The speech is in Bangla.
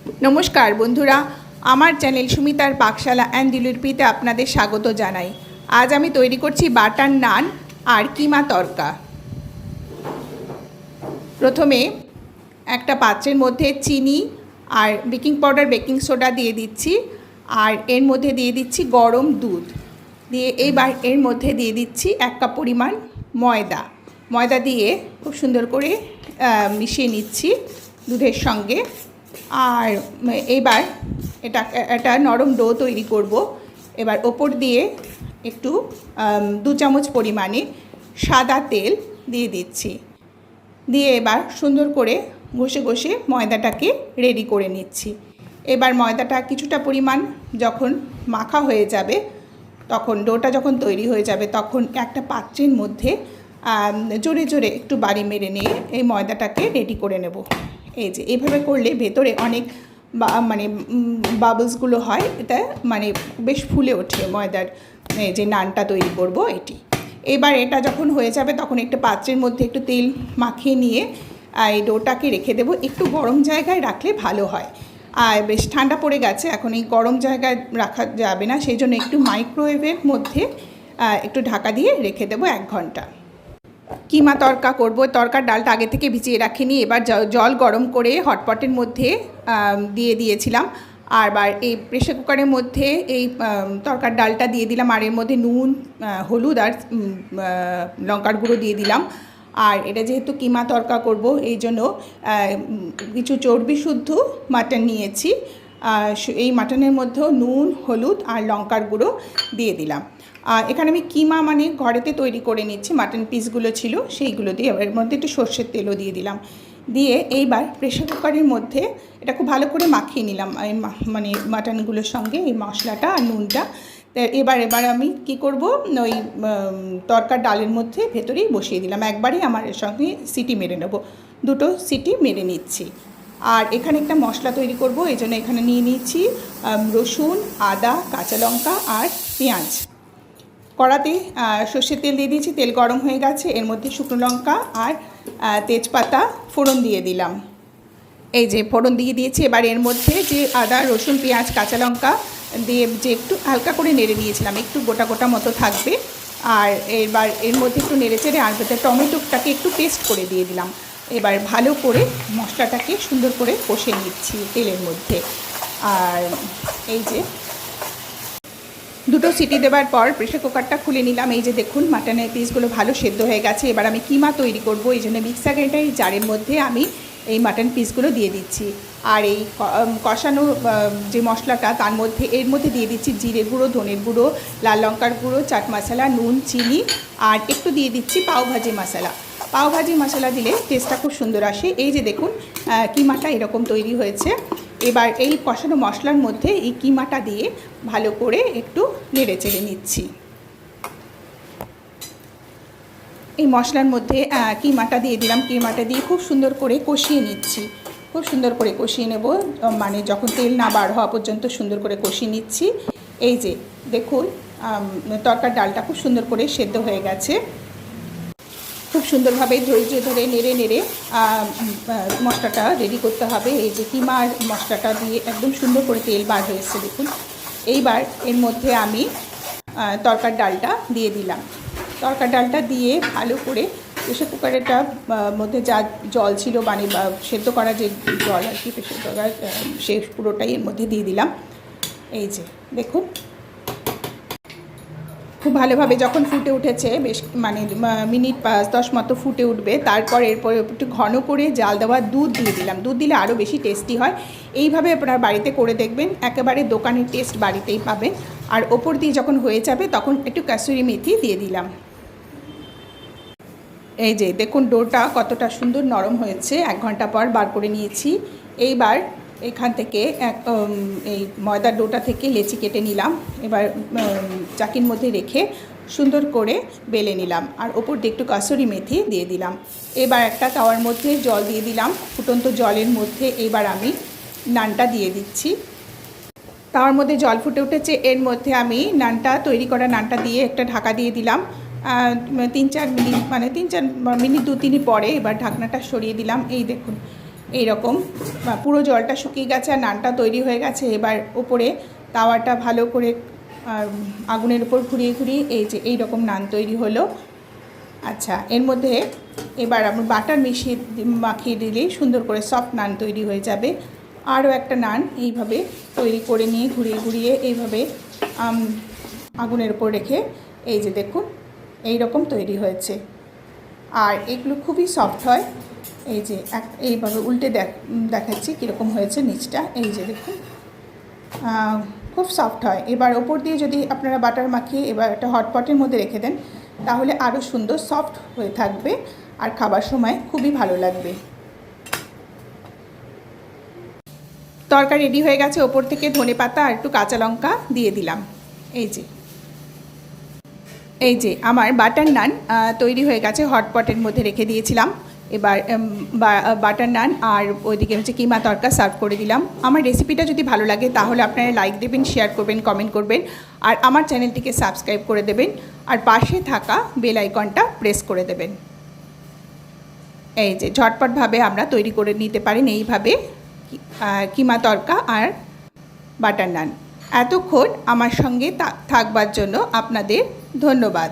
নমস্কার বন্ধুরা, আমার চ্যানেল সুমিতার পাকশালা অ্যান্ড দিলুরপিতে আপনাদের স্বাগত জানাই। আজ আমি তৈরি করছি বাটার নান আর কিমা তড়কা। প্রথমে একটা পাত্রের মধ্যে চিনি আর বেকিং পাউডার, বেকিং সোডা দিয়ে দিচ্ছি, আর এর মধ্যে দিয়ে দিচ্ছি গরম দুধ দিয়ে এইবার এর মধ্যে দিয়ে দিচ্ছি 1 কাপ পরিমাণ ময়দা দিয়ে খুব সুন্দর করে মিশিয়ে নিচ্ছি দুধের সঙ্গে। আর এবার এটা নরম ডো তৈরি করব। এবার ওপর দিয়ে একটু 2 চামচ পরিমাণে সাদা তেল দিয়ে দিচ্ছি, দিয়ে এবার সুন্দর করে ঘষে ঘষে ময়দাটাকে রেডি করে নিচ্ছি। এবার ময়দাটা কিছুটা পরিমাণ যখন মাখা হয়ে যাবে, তখন ডোটা যখন তৈরি হয়ে যাবে, তখন একটা পাত্রের মধ্যে জোরে জোরে একটু বাড়ি মেরে নিয়ে এই ময়দাটাকে রেডি করে নেব। এই যে এইভাবে করলে ভেতরে অনেক বাবলসগুলো হয়, এটা বেশ ফুলে ওঠে ময়দার যে নানটা তৈরি করব এটি। এবার এটা যখন হয়ে যাবে তখন একটা পাত্রের মধ্যে একটু তেল মাখিয়ে নিয়ে এই ডোটাকে রেখে দেবো। একটু গরম জায়গায় রাখলে ভালো হয়, আর বেশ ঠান্ডা পড়ে গেছে, এখন এই গরম জায়গায় রাখা যাবে না, সেই জন্য একটু মাইক্রোওয়েভের মধ্যে একটু ঢাকা দিয়ে রেখে দেবো 1 ঘন্টা। কিমা তড়কা করব, তড়কার ডালটা আগে থেকে ভিজিয়ে রাখিনি। এবার জল গরম করে হটপটের মধ্যে দিয়ে দিয়েছিলাম, আর এই প্রেসার কুকারের মধ্যে এই তড়কার ডালটা দিয়ে দিলাম, আর এর মধ্যে নুন, হলুদ আর লঙ্কার গুঁড়ো দিয়ে দিলাম। আর এটা যেহেতু কিমা তড়কা করব, এই জন্য কিছু চর্বি শুদ্ধ মাটন নিয়েছি। এই মাটনের মধ্যেও নুন, হলুদ আর লঙ্কার গুঁড়ো দিয়ে দিলাম। এখানে আমি কিমা ঘরেতে তৈরি করে নিচ্ছি, মাটন পিসগুলো ছিল সেইগুলো দিয়ে। এর মধ্যে একটু সর্ষের তেলও দিয়ে দিলাম, দিয়ে এইবার প্রেসার কুকারের মধ্যে এটা খুব ভালো করে মাখিয়ে নিলাম এই মাটনগুলোর সঙ্গে এই মশলাটা আর নুনটা। এবার আমি কি করব, ওই তড়কার ডালের মধ্যে ভেতরেই বসিয়ে দিলাম। একবারই আমার এর সঙ্গে সিটি মেরে নেব, 2টো সিটি মেরে নিচ্ছি। আর এখানে একটা মশলা তৈরি করব, এই জন্য এখানে নিয়ে নিচ্ছি রসুন, আদা, কাঁচা লঙ্কা আর পেঁয়াজ। কড়াতে সর্ষের তেল দিয়ে দিয়েছি, তেল গরম হয়ে গেছে, এর মধ্যে শুকনো লঙ্কা আর তেজপাতা ফোড়ন দিয়ে দিলাম। এই যে ফোড়ন দিয়ে দিয়েছি। এবার এর মধ্যে যে আদা, রসুন, পেঁয়াজ, কাঁচা লঙ্কা দিয়ে যে একটু হালকা করে নেড়ে নিয়েছিলাম, একটু গোটা গোটা মতো থাকবে। আর এবার এর মধ্যে একটু নেড়ে চেড়ে আর টমেটোটাকে একটু পেস্ট করে দিয়ে দিলাম। এবার ভালো করে মশলাটাকে সুন্দর করে কষে নিচ্ছি তেলের মধ্যে। আর এই যে 2টো সিটি দেওয়ার পর প্রেসার কুকারটা খুলে নিলাম। এই যে দেখুন মাটনের পিসগুলো ভালো সেদ্ধ হয়ে গেছে। এবার আমি কিমা তৈরি করব, এই জন্য মিক্সার গ্রাইন্ডার জারের মধ্যে আমি এই মাটন পিসগুলো দিয়ে দিচ্ছি। আর এই কষানো যে মশলাটা তার মধ্যে এর মধ্যে দিয়ে দিচ্ছি জিরে গুঁড়ো, ধনের গুঁড়ো, লাল লঙ্কার গুঁড়ো, চাট মশলা, নুন, চিনি, আর একটু দিয়ে দিচ্ছি পাওভাজি মশলা। পাওভাজি মশলা দিলে টেস্টটা খুব সুন্দর আসে। এই যে দেখুন কিমাটা এরকম তৈরি হয়েছে। এবার এই কষানো মশলার মধ্যে এই কিমাটা দিয়ে ভালো করে একটু নেড়ে চেড়ে নিচ্ছি। এই মশলার মধ্যে কিমাটা দিয়ে দিলাম, কিমাটা দিয়ে খুব সুন্দর করে কষিয়ে নিচ্ছি। খুব সুন্দর করে কষিয়ে নেব, যখন তেল না বার হওয়া পর্যন্ত সুন্দর করে কষিয়ে নিচ্ছি। এই যে দেখুন তড়কার ডালটা খুব সুন্দর করে সেদ্ধ হয়ে গেছে। খুব সুন্দরভাবে ধৈর্য ধরে নেড়ে নেড়ে মশলাটা রেডি করতে হবে। এই যে কিমার মশলাটা দিয়ে একদম সুন্দর করে তেল বার হয়েছে দেখুন। এইবার এর মধ্যে আমি তড়কার ডালটা দিয়ে দিলাম। তড়কার ডালটা দিয়ে ভালো করে প্রেসার কুকারেরটার মধ্যে যা জল ছিল সেদ্ধ করা যে জল আর কি প্রেসার কুকার, সে পুরোটাই এর মধ্যে দিয়ে দিলাম। এই যে দেখুন খুব ভালোভাবে যখন ফুটে উঠেছে, বেশ মিনিট 5-10 মতো ফুটে উঠবে, তারপর এরপরে একটু ঘন করে জাল দেওয়া দুধ দিয়ে দিলাম। দুধ দিলে আরও বেশি টেস্টি হয়। এইভাবে আপনার বাড়িতে করে দেখবেন, একেবারে দোকানের টেস্ট বাড়িতেই পাবেন। আর ওপর দিয়ে যখন হয়ে যাবে তখন একটু কাসুরি মেথি দিয়ে দিলাম। এই যে দেখুন ডোটা কতটা সুন্দর নরম হয়েছে। 1 ঘন্টা পর বার করে নিয়েছি। এইবার এখান থেকে এই ময়দার ডোটা থেকে লেচি কেটে নিলাম। এবার চাকির মধ্যে রেখে সুন্দর করে বেলে নিলাম, আর ওপর দিয়ে একটু কাসুরি মেথি দিয়ে দিলাম। এবার একটা তাওয়ার মধ্যে জল দিয়ে দিলাম, ফুটন্ত জলের মধ্যে এবার আমি নানটা দিয়ে দিচ্ছি। তাওয়ার মধ্যে জল ফুটে উঠেছে, এর মধ্যে আমি তৈরি করা নানটা দিয়ে একটা ঢাকা দিয়ে দিলাম। 3-4 মিনিট 2-3 পরে এবার ঢাকনাটা সরিয়ে দিলাম। এই দেখুন এই রকম পুরো জলটা শুকিয়ে গেছে আর নানটা তৈরি হয়ে গেছে। এবার ওপরে তাওয়াটা ভালো করে আগুনের উপর ঘুরিয়ে ঘুরিয়ে এই যে এই রকম নান তৈরি হলো। আচ্ছা, এর মধ্যে এবার আমরা বাটার মাখিয়ে দিলেই সুন্দর করে সফট নান তৈরি হয়ে যাবে। আরও একটা নান এইভাবে তৈরি করে নিয়ে ঘুরিয়ে ঘুরিয়ে এইভাবে আগুনের উপর রেখে এই যে দেখুন এই রকম তৈরি হয়েছে। আর এগুলো খুবই সফট হয়। এই যে এইভাবে উল্টে দেখাচ্ছি কীরকম হয়েছে নিচটা। এই যে দেখুন খুব সফট হয়। এবার ওপর দিয়ে যদি আপনারা বাটার মাখিয়ে এবার একটা হটপটের মধ্যে রেখে দেন তাহলে আরও সুন্দর সফট হয়ে থাকবে আর খাবার সময় খুবই ভালো লাগবে। তরকারি রেডি হয়ে গেছে। ওপর থেকে ধনেপাতা আর একটু কাঁচা লঙ্কা দিয়ে দিলাম। এই যে আমার বাটার নান তৈরি হয়ে গেছে। হটপটের মধ্যে রেখে দিয়েছিলাম। এবার বাটার নান আর ওইদিকে হচ্ছে কিমা তরকা সার্ভ করে দিলাম। আমার রেসিপিটা যদি ভালো লাগে তাহলে আপনারা লাইক দেবেন, শেয়ার করবেন, কমেন্ট করবেন আর আমার চ্যানেলটিকে সাবস্ক্রাইব করে দেবেন আর পাশে থাকা বেল আইকনটা প্রেস করে দেবেন। এই যে ঝটপটভাবে আমরা তৈরি করে নিতে পারেন এইভাবে কিমা তরকা আর বাটার নান। এতক্ষণ আমার সঙ্গে থাকবার জন্য আপনাদের ধন্যবাদ।